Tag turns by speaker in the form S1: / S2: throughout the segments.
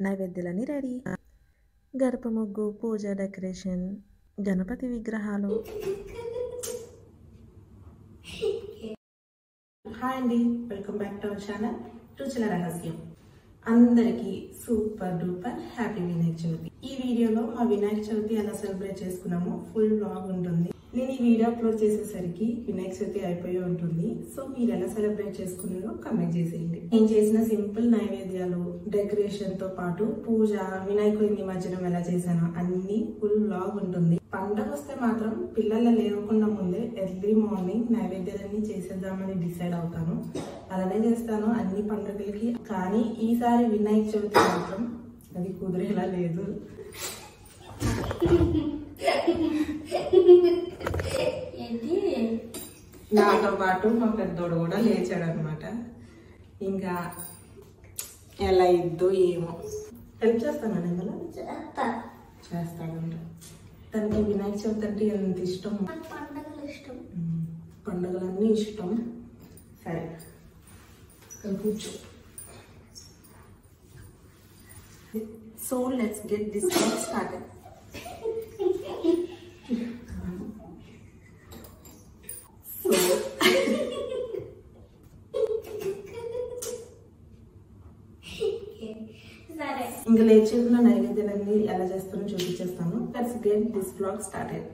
S1: నైవేద్యాలన్నీ ready. గడప ముగ్గు, పూజ decoration, Ganapati విగ్రహాలు.
S2: హాయ్ అండి, welcome back to our channel రుచుల రహస్యం. అందరికీ super duper happy Vinayaka Chavithi. ఈ వీడియోలో మా వినాయక చవితి ఎలా సెలబ్రేట్ చేసుకున్నామో ఫుల్ వ్లాగ్ ఉంటుంది. నేను ఈ వీడియో అప్లోడ్ చేసేసరికి వినాయక చవితి అయిపోయి ఉంటుంది. సో మీరు ఎలా సెలబ్రేట్ చేసుకున్నారో కమెంట్ చేసేయండి. నేను చేసిన సింపుల్ నైవేద్యాలు, డెకరేషన్ తో పాటు పూజ, వినాయకుడి నిమజ్జనం ఎలా చేశానో అన్ని ఫుల్ వ్లాగ్ ఉంటుంది. పండగ వస్తే మాత్రం పిల్లలు లేవకుండా ముందే ఎర్లీ మార్నింగ్ నైవేద్యాలన్నీ చేసేద్దామని డిసైడ్ అవుతాను. అలానే చేస్తాను అన్ని పండుగలకి. కానీ ఈసారి వినాయక చవితి మాత్రం అది కుదిరేలా లేదు. నాతో పాటు మా పెద్దోడు కూడా లేచాడు అనమాట. ఇంకా ఎలా ఇద్దో ఏమో హెల్ప్ చేస్తానండి. అందులో చేస్తాడంట. తనకి వినాయక చవితి అంటే ఎంత ఇష్టం, పండుగలన్నీ ఇష్టం. సరే కూర్చో. So let's get this started. ఇంకా లేచేసిన నైవేద్యాలన్నీ ఎలా చేస్తానో చూపించేస్తాను. Let's get this vlog started.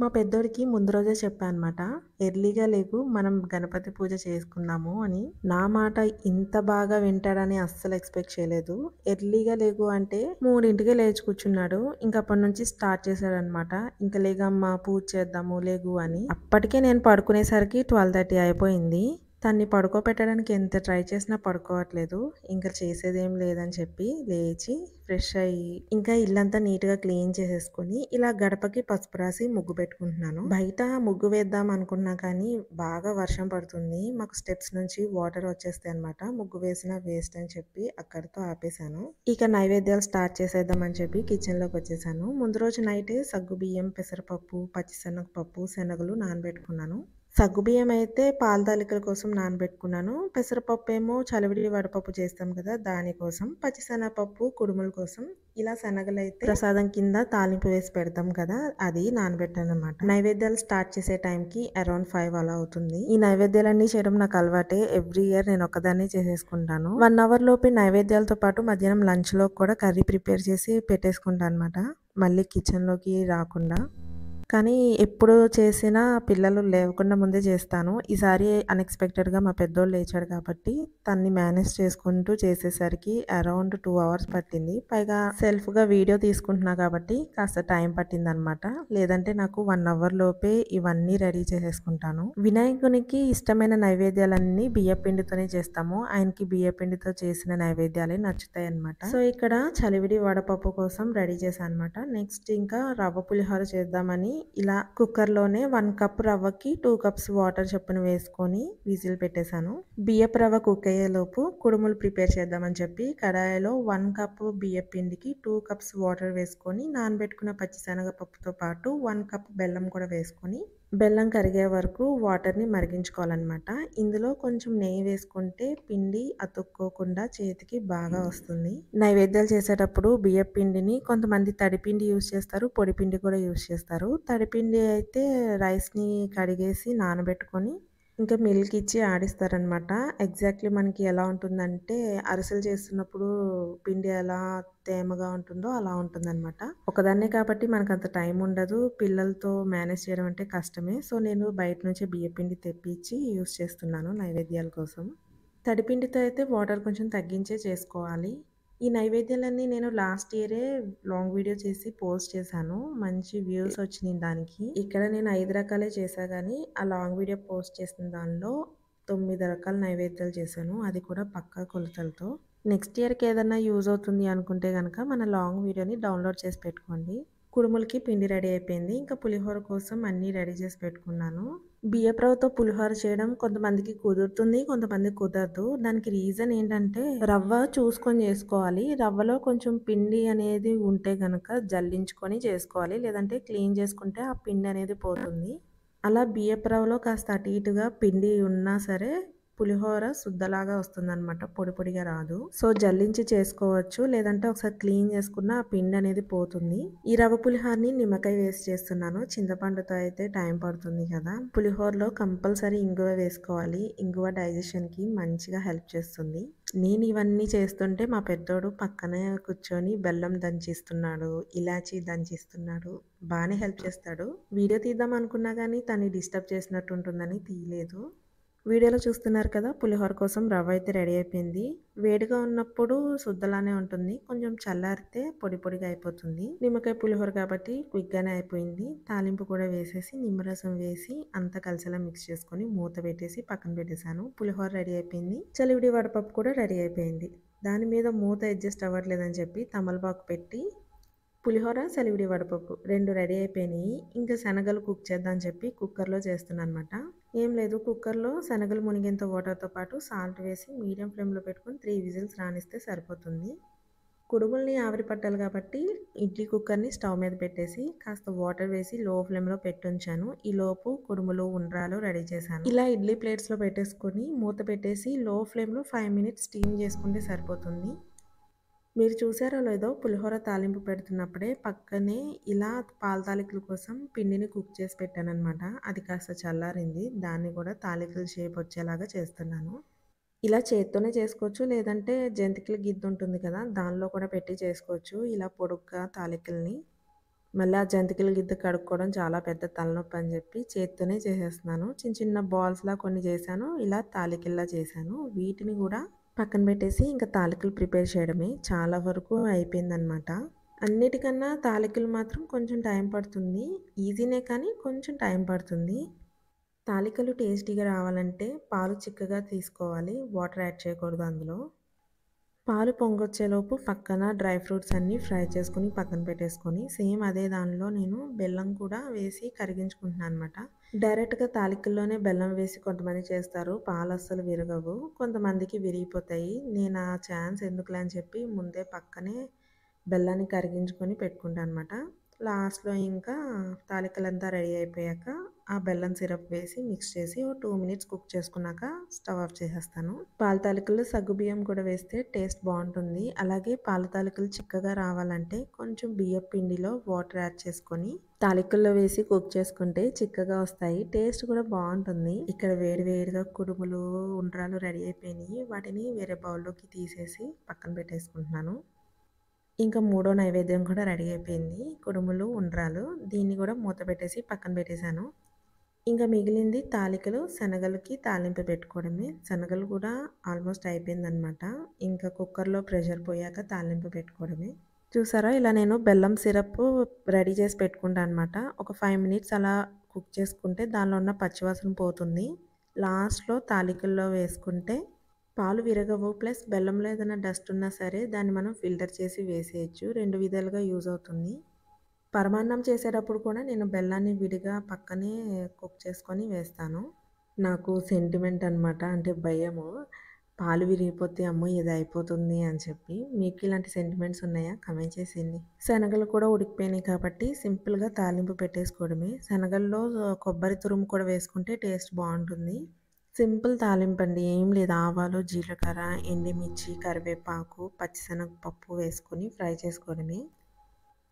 S1: మా పెద్దోడికి ముందు రోజే చెప్పాను అనమాట, ఎర్లీగా లేకు, మనం గణపతి పూజ చేసుకుందాము అని. నా మాట ఇంత బాగా వింటాడని అస్సలు ఎక్స్పెక్ట్ చేయలేదు. ఎర్లీగా లేకు అంటే 3ంటికే లేచి కూర్చున్నాడు. ఇంకా అప్పటి నుంచి స్టార్ట్ చేశాడు అనమాట. ఇంకా లేగమ్మా పూజ చేద్దాము లేగు అని. అప్పటికే నేను పడుకునేసరికి 12:30 అయిపోయింది. తన్ని పడుకోబెట్టడానికి ఎంత ట్రై చేసినా పడుకోవట్లేదు. ఇంకా చేసేదేం లేదని చెప్పి లేచి ఫ్రెష్ అయ్యి ఇంకా ఇల్లంతా నీట్గా క్లీన్ చేసేసుకొని ఇలా గడపకి పసుపు రాసి ముగ్గు పెట్టుకుంటున్నాను. బయట ముగ్గు వేద్దాం అనుకున్నా కానీ బాగా వర్షం పడుతుంది. మాకు స్టెప్స్ నుంచి వాటర్ వచ్చేస్తాయి అనమాట. ముగ్గు వేసినా వేస్ట్ అని చెప్పి అక్కడితో ఆపేశాను. ఇక నైవేద్యాలు స్టార్ట్ చేసేద్దామని చెప్పి కిచెన్లోకి వచ్చేసాను. ముందు రోజు నైటే సగ్గుబియ్యం, పెసరపప్పు, పచ్చిశనగపప్పు, శనగలు నానబెట్టుకున్నాను. సగ్గుబియ్యం అయితే పాల తాలికల కోసం నానబెట్టుకున్నాను. పెసరపప్పు ఏమో చలివిడి వడపప్పు చేస్తాం కదా దానికోసం. పచ్చిశనగపప్పు కుడుముల కోసం. ఇలా శనగలు అయితే ప్రసాదం కింద తాలింపు వేసి పెడతాం కదా, అది నానబెట్టాను అనమాట. నైవేద్యాలు స్టార్ట్ చేసే టైంకి అరౌండ్ 5 అలా అవుతుంది. ఈ నైవేద్యాలన్నీ చేయడం నాకు అలవాటే. ఎవ్రీ ఇయర్ నేను ఒక్కదాన్ని చేసేసుకుంటాను. 1 అవర్ లోపే నైవేద్యాలతో పాటు మధ్యాహ్నం లంచ్ లో కూడా కర్రీ ప్రిపేర్ చేసి పెట్టేసుకుంటాను అనమాట, మళ్ళీ కిచెన్లోకి రాకుండా. కానీ ఎప్పుడు చేసినా పిల్లలు లేవకుండా ముందే చేస్తాను. ఈసారి అన్ఎక్స్పెక్టెడ్గా మా పెద్దోళ్ళు లేచాడు కాబట్టి తన్ని మేనేజ్ చేసుకుంటూ చేసేసరికి అరౌండ్ 2 అవర్స్ పట్టింది. పైగా సెల్ఫ్గా వీడియో తీసుకుంటున్నా కాబట్టి కాస్త టైం పట్టింది అనమాట. లేదంటే నాకు 1 అవర్ లోపే ఇవన్నీ రెడీ చేసేసుకుంటాను. వినాయకునికి ఇష్టమైన నైవేద్యాలన్నీ బియ్యపిండితోనే చేస్తాము. ఆయనకి బియ్యపిండితో చేసిన నైవేద్యాలే నచ్చుతాయి అనమాట. సో ఇక్కడ చలివిడి వడపప్పు కోసం రెడీ చేశాను అనమాట. నెక్స్ట్ ఇంకా రవ్వ పులిహోర చేద్దామని ఇలా కుక్కర్లోనే 1 కప్ రవ్వకి 2 కప్స్ వాటర్ చొప్పున వేసుకొని విజిల్ పెట్టేశాను. బియ్యపు రవ్వ కుక్ అయ్యేలోపు కుడుములు ప్రిపేర్ చేద్దామని చెప్పి కడాయిలో 1 కప్ బియ్యపు పిండికి 2 కప్స్ వాటర్ వేసుకొని నానబెట్టుకున్న పచ్చిశనగపప్పుతో పాటు 1 కప్ బెల్లం కూడా వేసుకొని బెల్లం కరిగే వరకు వాటర్ని మరిగించుకోవాలన్నమాట. ఇందులో కొంచెం నెయ్యి వేసుకుంటే పిండి అతుక్కోకుండా చేతికి బాగా వస్తుంది. నైవేద్యాలు చేసేటప్పుడు బియ్యపు పిండిని కొంతమంది తడిపిండి యూజ్ చేస్తారు, పొడిపిండి కూడా యూజ్ చేస్తారు. తడిపిండి అయితే రైస్ని కడిగేసి నానబెట్టుకొని ఇంకా మిల్క్ ఇచ్చి ఆడిస్తారనమాట. ఎగ్జాక్ట్లీ మనకి ఎలా ఉంటుందంటే అరిసెలు చేస్తున్నప్పుడు పిండి ఎలా తేమగా ఉంటుందో అలా ఉంటుందన్నమాట. ఒకదాన్నే కాబట్టి మనకు అంత టైం ఉండదు. పిల్లలతో మేనేజ్ చేయడం అంటే కష్టమే. సో నేను బయట నుంచి బియ్యపిండి తెప్పించి యూస్ చేస్తున్నాను నైవేద్యాల కోసం. తడిపిండితో అయితే వాటర్ కొంచెం తగ్గించే చేసుకోవాలి. ఈ నైవేద్యాలన్నీ నేను లాస్ట్ ఇయరే లాంగ్ వీడియో చేసి పోస్ట్ చేశాను. మంచి వ్యూస్ వచ్చినాయి దానికి. ఇక్కడ నేను 5 రకాలే చేశా కానీ ఆ లాంగ్ వీడియో పోస్ట్ చేసిన దానిలో 9 రకాల నైవేద్యాలు చేశాను. అది కూడా పక్కా కొలతలతో. నెక్స్ట్ ఇయర్కి ఏదైనా యూజ్ అవుతుంది అనుకుంటే కనుక మన లాంగ్ వీడియోని డౌన్లోడ్ చేసి పెట్టుకోండి. కుడుములకి పిండి రెడీ అయిపోయింది. ఇంకా పులిహోర కోసం అన్నీ రెడీ చేసి పెట్టుకున్నాను. బియ్యపు రవ్వతో పులిహోర చేయడం కొంతమందికి కుదురుతుంది, కొంతమందికి కుదరదు. దానికి రీజన్ ఏంటంటే రవ్వ చూసుకొని చేసుకోవాలి. రవ్వలో కొంచెం పిండి అనేది ఉంటే గనక జల్లించుకొని చేసుకోవాలి, లేదంటే క్లీన్ చేసుకుంటే ఆ పిండి అనేది పోతుంది. అలా బియ్యపు రవ్వలో కాస్త అటు ఇటుగా పిండి ఉన్నా సరే పులిహోర సుద్దలాగా వస్తుందనమాట. పొడి పొడిగా రాదు. సో, జల్లించి చేసుకోవచ్చు. లేదంటే ఒకసారి క్లీన్ చేసుకున్న ఆ పిండి అనేది పోతుంది. ఈ రవ్వ పులిహోరని నిమ్మకాయ వేసి చేస్తున్నాను. చింతపండుతో అయితే టైం పడుతుంది కదా! పులిహోరలో కంపల్సరీ ఇంగువ వేసుకోవాలి. ఇంగువ డైజెషన్‌కి మంచిగా హెల్ప్ చేస్తుంది. నేను ఇవన్నీ చేస్తుంటే మా పెద్దోడు పక్కనే కూర్చొని బెల్లం దంచిస్తున్నాడు, ఇలాచీ దంచిస్తున్నాడు. బానే హెల్ప్ చేస్తాడు. వీడియో తీద్దాం అనుకున్నా గానీ తన్ని డిస్టర్బ్ చేసినట్టు ఉంటుందని తీయలేదు. వీడియోలో చూస్తున్నారు కదా! పులిహోర కోసం రవ్వ అయితే రెడీ అయిపోయింది. వేడిగా ఉన్నప్పుడు సుద్దలానే ఉంటుంది. కొంచెం చల్లారితే పొడి పొడిగా అయిపోతుంది. నిమ్మకాయ పులిహోర కాబట్టి క్విక్‌గానే అయిపోయింది. తాలింపు కూడా వేసేసి, నిమ్మరసం వేసి అంతా కలిసేలా మిక్స్ చేసుకొని మూత పెట్టేసి పక్కన పెట్టేసాను. పులిహోర రెడీ అయిపోయింది. చలివిడి వడపప్పు కూడా రెడీ అయిపోయింది. దాని మీద మూత అడ్జస్ట్ అవ్వట్లేదని చెప్పి తమలపాకు పెట్టి పులిహోర, చలివిడి వడపప్పు 2 రెడీ అయిపోయినాయి. ఇంకా శనగలు కుక్ చేద్దాం అని చెప్పి కుక్కర్‌లో చేస్తున్నాననమాట. ఏం లేదు కుక్కర్‌లో శనగలు మునిగేంత వాటర్‌తో పాటు సాల్ట్ వేసి మీడియం ఫ్లేమ్‌లో పెట్టుకొని 3 విజిల్స్ రానిస్తే సరిపోతుంది. కుడుముల్ని ఆవిరి పట్టాలి కాబట్టి ఇడ్లీ కుక్కర్‌ని స్టవ్ మీద పెట్టేసి కాస్త వాటర్ వేసి లో ఫ్లేమ్‌లో పెట్టుంచాను. ఈలోపు కుడుములు, ఉండ్రాలు రెడీ చేశాను. ఇలా ఇడ్లీ ప్లేట్స్‌లో పెట్టేసుకొని మూత పెట్టేసి లో ఫ్లేమ్‌లో 5 మినిట్స్ స్టీమ్ చేసుకుంటే సరిపోతుంది. మీరు చూసారో లేదో పులిహోర తాలింపు పెడుతున్నప్పుడే పక్కనే ఇలా పాల తాలికల కోసం పిండిని కుక్ చేసి పెట్టాననమాట. అది కాస్త చల్లారింది. దాన్ని కూడా తాలికల షేప్ వచ్చేలాగా చేస్తున్నాను. ఇలా చేత్తోనే చేసుకోవచ్చు. లేదంటే జంతికల గిద్ద ఉంటుంది కదా! దానిలో కూడా పెట్టి చేసుకోవచ్చు. ఇలా పొడుగ్గా తాలికల్ని. మళ్ళీ ఆ జంతికల గిద్ద కడుక్కోవడం చాలా పెద్ద తలనొప్పి అని చెప్పి చేత్తోనే చేసేస్తున్నాను. చిన్న చిన్న బాల్స్‌లా కొన్ని చేశాను. ఇలా తాలికల్లా చేశాను. వీటిని కూడా పక్కన పెట్టేసి ఇంకా తాలికలు ప్రిపేర్ చేయడమే. చాలా వరకు అయిపోయిందనమాట. అన్నిటికన్నా తాలికలు మాత్రం కొంచెం టైం పడుతుంది. ఈజీనే కానీ కొంచెం టైం పడుతుంది. తాలికలు టేస్టీగా రావాలంటే పాలు చిక్కగా తీసుకోవాలి. వాటర్ యాడ్ చేయకూడదు అందులో. పాలు పొంగొచ్చేలోపు పక్కన డ్రై ఫ్రూట్స్ అన్నీ ఫ్రై చేసుకొని పక్కన పెట్టేసుకొని సేమ్ అదే దానిలో నేను బెల్లం కూడా వేసి కరిగించుకుంటున్నాను అనమాట. డైరెక్ట్‌గా తాలికల్లోనే బెల్లం వేసి కొంతమంది చేస్తారు. పాలు అస్సలు విరగవు. కొంతమందికి విరిగిపోతాయి. నేను ఆ ఛాన్స్ ఎందుకులే అని చెప్పి ముందే పక్కనే బెల్లాన్ని కరిగించుకొని పెట్టుకుంటాను అనమాట. లాస్ట్‌లో ఇంకా తాలికలంతా రెడీ అయిపోయాక ఆ బెల్లం సిరప్ వేసి మిక్స్ చేసి ఓ 2 మినిట్స్ కుక్ చేసుకున్నాక స్టవ్ ఆఫ్ చేసేస్తాను. పాల తాలికల్లో సగ్గుబియ్యం కూడా వేస్తే టేస్ట్ బావుంటుంది. అలాగే పాల తాలికలు చిక్కగా రావాలంటే కొంచెం బియ్యపు పిండిలో వాటర్ యాడ్ చేసుకొని తాలికల్లో వేసి కుక్ చేసుకుంటే చిక్కగా వస్తాయి. టేస్ట్ కూడా బావుంటుంది. ఇక్కడ వేడి వేడిగా కుడుములు, ఉండ్రాలు రెడీ అయిపోయినాయి. వాటిని వేరే బౌల్‌లోకి తీసేసి పక్కన పెట్టేసుకుంటున్నాను. ఇంకా మూడో నైవేద్యం కూడా రెడీ అయిపోయింది. కుడుములు, ఉండ్రాలు. దీన్ని కూడా మూత పెట్టేసి పక్కన పెట్టేశాను. ఇంకా మిగిలింది తాలికలు, శనగలకి తాలింపు పెట్టుకోవడమే. శనగలు కూడా ఆల్మోస్ట్ అయిపోయిందనమాట. ఇంకా కుక్కర్‌లో ప్రెషర్ పోయాక తాలింపు పెట్టుకోవడమే. చూసారా ఇలా నేను బెల్లం సిరప్ రెడీ చేసి పెట్టుకుంటా అనమాట. ఒక 5 మినిట్స్ అలా కుక్ చేసుకుంటే దానిలో ఉన్న పచ్చివాసన పోతుంది. లాస్ట్‌లో తాలికల్లో వేసుకుంటే పాలు విరగవు. ప్లస్ బెల్లంలో ఏదైనా డస్ట్ ఉన్నా సరే దాన్ని మనం ఫిల్టర్ చేసి వేసేయొచ్చు. 2 విధాలుగా యూజ్ అవుతుంది. పరమాన్నం చేసేటప్పుడు కూడా నేను బెల్లాన్ని విడిగా పక్కనే కుక్ చేసుకొని వేస్తాను. నాకు సెంటిమెంట్ అనమాట. అంటే భయము. పాలు విరిగిపోతే అమ్మో! ఇది అయిపోతుంది అని చెప్పి. మీకు ఇలాంటి సెంటిమెంట్స్ ఉన్నాయా? కామెంట్ చేసేయండి. శనగలు కూడా ఉడికిపోయినాయి కాబట్టి సింపుల్‌గా తాలింపు పెట్టేసుకోవడమే. శనగల్లో కొబ్బరి తురుము కూడా వేసుకుంటే టేస్ట్ బావుంటుంది. సింపుల్ తాలింపండి. ఏం లేదు ఆవాలు, జీలకర్ర, ఎండుమిర్చి, కరివేపాకు, పచ్చిశనగపప్పు వేసుకొని ఫ్రై చేసుకోవడమే.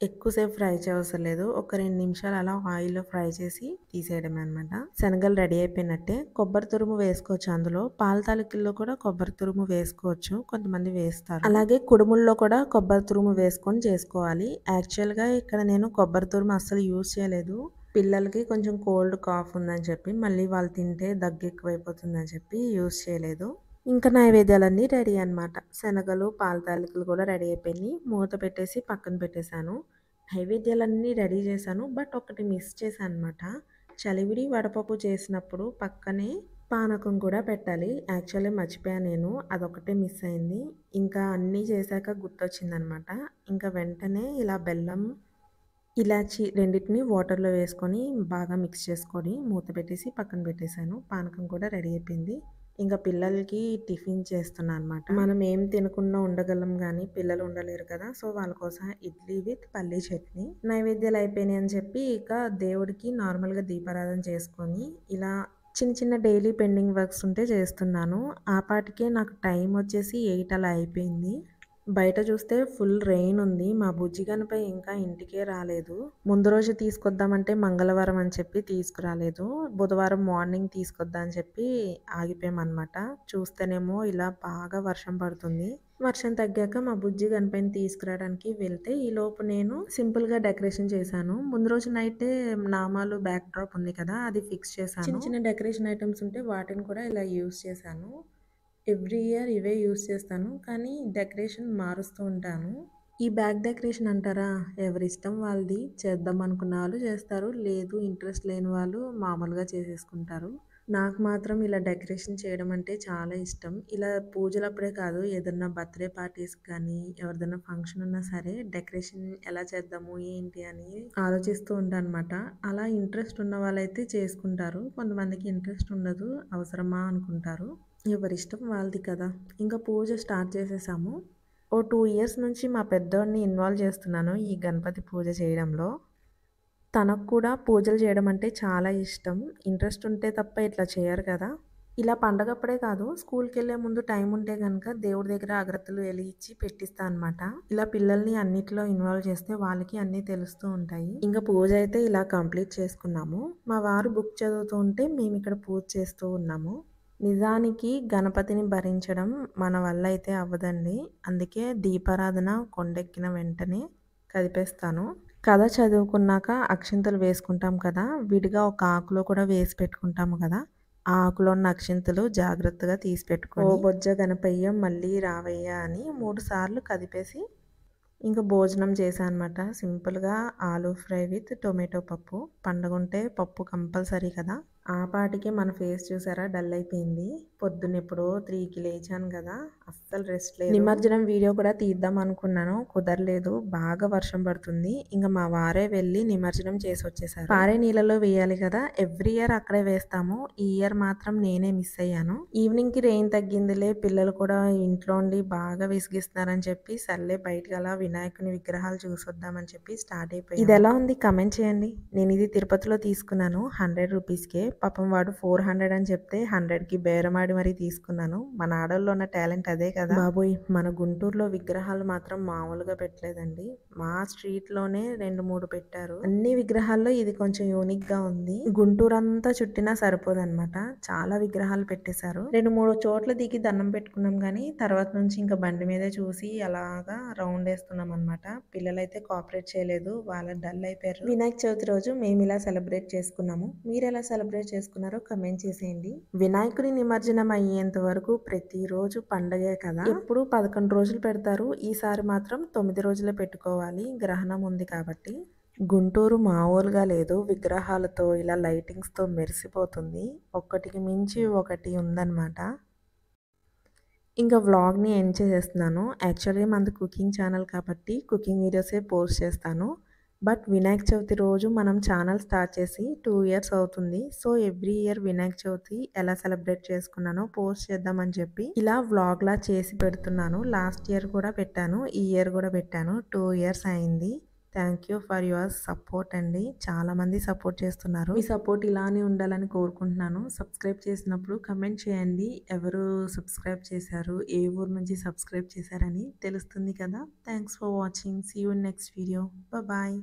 S1: ఎక్కువసేపు ఫ్రై చేయవసరం లేదు. ఒక 2 నిమిషాలు అలా ఆయిల్‌లో ఫ్రై చేసి తీసేయడమే అనమాట. శనగలు రెడీ అయిపోయినట్టే. కొబ్బరి తురుము వేసుకోవచ్చు అందులో. పాల తాలికల్లో కూడా కొబ్బరి తురుము వేసుకోవచ్చు. కొంతమంది వేస్తారు. అలాగే కుడుముల్లో కూడా కొబ్బరి తురుము వేసుకొని చేసుకోవాలి. యాక్చువల్‌గా ఇక్కడ నేను కొబ్బరి తురుము అస్సలు యూజ్ చేయలేదు. పిల్లలకి కొంచెం కోల్డ్, కాఫ్ ఉందని చెప్పి మళ్ళీ వాళ్ళు తింటే దగ్గు ఎక్కువైపోతుందని చెప్పి యూజ్ చేయలేదు. ఇంకా నైవేద్యాలన్నీ రెడీ అనమాట. శనగలు, పాల తాలికలు కూడా రెడీ అయిపోయినాయి. మూత పెట్టేసి పక్కన పెట్టేశాను. నైవేద్యాలన్నీ రెడీ చేశాను. బట్ ఒకటి మిస్ చేశాననమాట. చలివిడి, వడపప్పు చేసినప్పుడు పక్కనే పానకం కూడా పెట్టాలి. యాక్చువల్లీ మర్చిపోయాను నేను. అదొక్కటే మిస్ అయింది. ఇంకా అన్నీ చేశాక గుర్తొచ్చిందనమాట. ఇంకా వెంటనే ఇలా బెల్లం, ఇలాచి రెండిటిని వాటర్‌లో వేసుకొని బాగా మిక్స్ చేసుకొని మూత పెట్టేసి పక్కన పెట్టేశాను. పానకం కూడా రెడీ అయిపోయింది. ఇంక పిల్లలకి టిఫిన్ చేస్తున్నా అనమాట. మనం ఏం తినకుండా ఉండగలం గానీ పిల్లలు ఉండలేరు కదా! సో, వాళ్ళ కోసం ఇడ్లీ విత్ పల్లీ చట్నీ. నైవేద్యాలు అయిపోయినాయి అని చెప్పి ఇక దేవుడికి నార్మల్‌గా దీపారాధన చేసుకొని ఇలా చిన్న చిన్న డైలీ పెండింగ్ వర్క్స్ ఉంటే చేస్తున్నాను. ఆ పాటికే నాకు టైం వచ్చేసి 8 అలా అయిపోయింది. బయట చూస్తే ఫుల్ రెయిన్ ఉంది. మా బుజ్జి గణపై ఇంకా ఇంటికే రాలేదు. ముందు రోజు తీసుకొద్దామంటే మంగళవారం అని చెప్పి తీసుకురాలేదు. బుధవారం మార్నింగ్ తీసుకొద్దా అని చెప్పి ఆగిపోయామన్నమాట. చూస్తేనేమో ఇలా బాగా వర్షం పడుతుంది. వర్షం తగ్గాక మా బుజ్జి గణపైని తీసుకురావడానికి వెళ్తే ఈలోపు నేను సింపుల్గా డెకరేషన్ చేశాను. ముందు రోజు నైటే నామాలు బ్యాక్ డ్రాప్ ఉంది కదా, అది ఫిక్స్ చేశాను. చిన్న చిన్న డెకరేషన్ ఐటమ్స్ ఉంటే వాటిని కూడా ఇలా యూస్ చేశాను. ఎవ్రీ ఇయర్ ఇవే యూస్ చేస్తాను, కానీ డెకరేషన్ మారుస్తూ ఉంటాను. ఈ బ్యాక్ డెకరేషన్ అంటారా, ఎవరిష్టం వాళ్ళది. చేద్దాం అనుకున్న వాళ్ళు చేస్తారు, లేదు ఇంట్రెస్ట్ లేని వాళ్ళు మామూలుగా చేసేసుకుంటారు. నాకు మాత్రం ఇలా డెకరేషన్ చేయడం అంటే చాలా ఇష్టం. ఇలా పూజలప్పుడే కాదు, ఏదన్నా బర్త్డే పార్టీస్ కానీ ఎవరిదైనా ఫంక్షన్ ఉన్నా సరే డెకరేషన్ ఎలా చేద్దాము ఏంటి అని ఆలోచిస్తూ ఉంటాను అనమాట. అలా ఇంట్రెస్ట్ ఉన్న వాళ్ళైతే చేసుకుంటారు, కొంతమందికి ఇంట్రెస్ట్ ఉండదు, అవసరమా అనుకుంటారు. ఎవరిష్టం వాళ్ళది కదా. ఇంకా పూజ స్టార్ట్ చేసేసాము. ఓ 2 ఇయర్స్ నుంచి మా పెద్దోడిని ఇన్వాల్వ్ చేస్తున్నాను ఈ గణపతి పూజ చేయడంలో. తనకు కూడా పూజలు చేయడం అంటే చాలా ఇష్టం. ఇంట్రెస్ట్ ఉంటే తప్ప ఇట్లా చేయరు కదా. ఇలా పండగప్పుడే కాదు, స్కూల్కి వెళ్ళే ముందు టైం ఉంటే కనుక దేవుడి దగ్గర అగరత్తులు వెలిగించి పెట్టిస్తా అనమాట. ఇలా పిల్లల్ని అన్నిటిలో ఇన్వాల్వ్ చేస్తే వాళ్ళకి అన్నీ తెలుస్తూ ఉంటాయి. ఇంకా పూజ అయితే ఇలా కంప్లీట్ చేసుకున్నాము. మా వారు బుక్ చదువుతూ ఉంటే మేము ఇక్కడ పూజ చేస్తూ ఉన్నాము. నిజానికి గణపతిని భరించడం మన వల్ల అయితే అవ్వదండి. అందుకే దీపారాధన కొండెక్కిన వెంటనే కదిపేస్తాను. కథ చదువుకున్నాక అక్షింతలు వేసుకుంటాం కదా, విడిగా ఒక ఆకులో కూడా వేసి పెట్టుకుంటాము కదా, ఆ ఆకులో ఉన్న అక్షింతలు జాగ్రత్తగా తీసి పెట్టుకొని ఓ బొజ్జ గణపయ్య మళ్ళీ రావయ్య అని 3 సార్లు కదిపేసి ఇంకా భోజనం చేశాను అనమాట. సింపుల్గా ఆలూ ఫ్రై విత్ టొమాటో పప్పు. పండగ ఉంటే పప్పు కంపల్సరీ కదా. ఆ పాటికే మన ఫేస్ చూసారా డల్ అయిపోయింది. పొద్దున్న ఎప్పుడో 3కి లేచాను కదా, అస్సలు రెస్ట్ లేదు. నిమజ్జనం వీడియో కూడా తీద్దాం అనుకున్నాను, కుదరలేదు, బాగా వర్షం పడుతుంది. ఇంకా మా వారే వెళ్ళి నిమజ్జనం చేసి వచ్చేసారు. పారే నీళ్ళలో వేయాలి కదా, ఎవ్రీ ఇయర్ అక్కడే వేస్తాము. ఈ ఇయర్ మాత్రం నేనే మిస్ అయ్యాను. ఈవినింగ్కి రెయిన్ తగ్గిందిలే, పిల్లలు కూడా ఇంట్లో ఉండి బాగా విసిగిస్తున్నారని చెప్పి సర్లే బయటకు అలా వినాయకుని విగ్రహాలు చూసొద్దామని చెప్పి స్టార్ట్ అయిపోయింది. ఇది ఎలా ఉంది కమెంట్ చేయండి. నేను ఇది తిరుపతిలో తీసుకున్నాను 100 రూపీస్కే. పాపం వాడు 400 అని చెప్తే 100కి బేరమాడి మరీ తీసుకున్నాను. మన ఆడల్లో ఉన్న టాలెంట్ అదే కదా బాబోయ్. మన గుంటూరులో విగ్రహాలు మాత్రం మామూలుగా పెట్టలేదండి. మా స్ట్రీట్లోనే 2-3 పెట్టారు. అన్ని విగ్రహాల్లో ఇది కొంచెం యూనిక్గా ఉంది. గుంటూరు అంతా చుట్టినా సరిపోదన్నమాట, చాలా విగ్రహాలు పెట్టేశారు. 2-3 చోట్ల దిగి దండం పెట్టుకున్నాం కానీ తర్వాత నుంచి ఇంకా బండి మీదే చూసి అలాగా రౌండ్ వేస్తున్నాం అనమాట. పిల్లలైతే కోఆపరేట్ చేయలేదు, వాళ్ళ డల్ అయిపోయారు. వినాయక చవితి రోజు మేము ఇలా సెలబ్రేట్ చేసుకున్నాము. మీరు ఎలా సెలబ్రేట్ చేసుకున్నారో కమెంట్ చేసేయండి. వినాయకుడి నిమజ్జనం అయ్యేంత వరకు ప్రతిరోజు పండగే కదా. ఎప్పుడు 11 రోజులు పెడతారు, ఈసారి మాత్రం 9 రోజులే పెట్టుకోవాలి, గ్రహణం ఉంది కాబట్టి. గుంటూరు మామూలుగా లేదు, విగ్రహాలతో ఇలా లైటింగ్స్తో మెరిసిపోతుంది. ఒక్కటికి మించి ఒకటి ఉందన్నమాట. ఇంకా వ్లాగ్ని ఎండ్ చేసేస్తున్నాను. యాక్చువల్లీ మనది కుకింగ్ ఛానల్ కాబట్టి కుకింగ్ వీడియోసే పోస్ట్ చేస్తాను. బట్ వినాయక చవితి రోజు మనం ఛానల్ స్టార్ట్ చేసి 2 ఇయర్స్ అవుతుంది. So every year Vinayaka Chavithi ఎలా సెలబ్రేట్ చేసుకున్నానో పోస్ట్ చేద్దామని చెప్పి ఇలా వ్లాగ్లా చేసి పెడుతున్నాను. లాస్ట్ ఇయర్ కూడా పెట్టాను, ఈ ఇయర్ కూడా పెట్టాను. 2 ఇయర్స్ అయింది. Thank you for your support అండి. చాలామంది సపోర్ట్ చేస్తున్నారు. మీ సపోర్ట్ ఇలానే ఉండాలని కోరుకుంటున్నాను. సబ్స్క్రైబ్ చేసినప్పుడు కమెంట్ చేయండి, ఎవరు సబ్స్క్రైబ్ చేశారు, ఏ ఊరు నుంచి సబ్స్క్రైబ్ చేశారని తెలుస్తుంది కదా. Thanks for watching. See you in next video. Bye.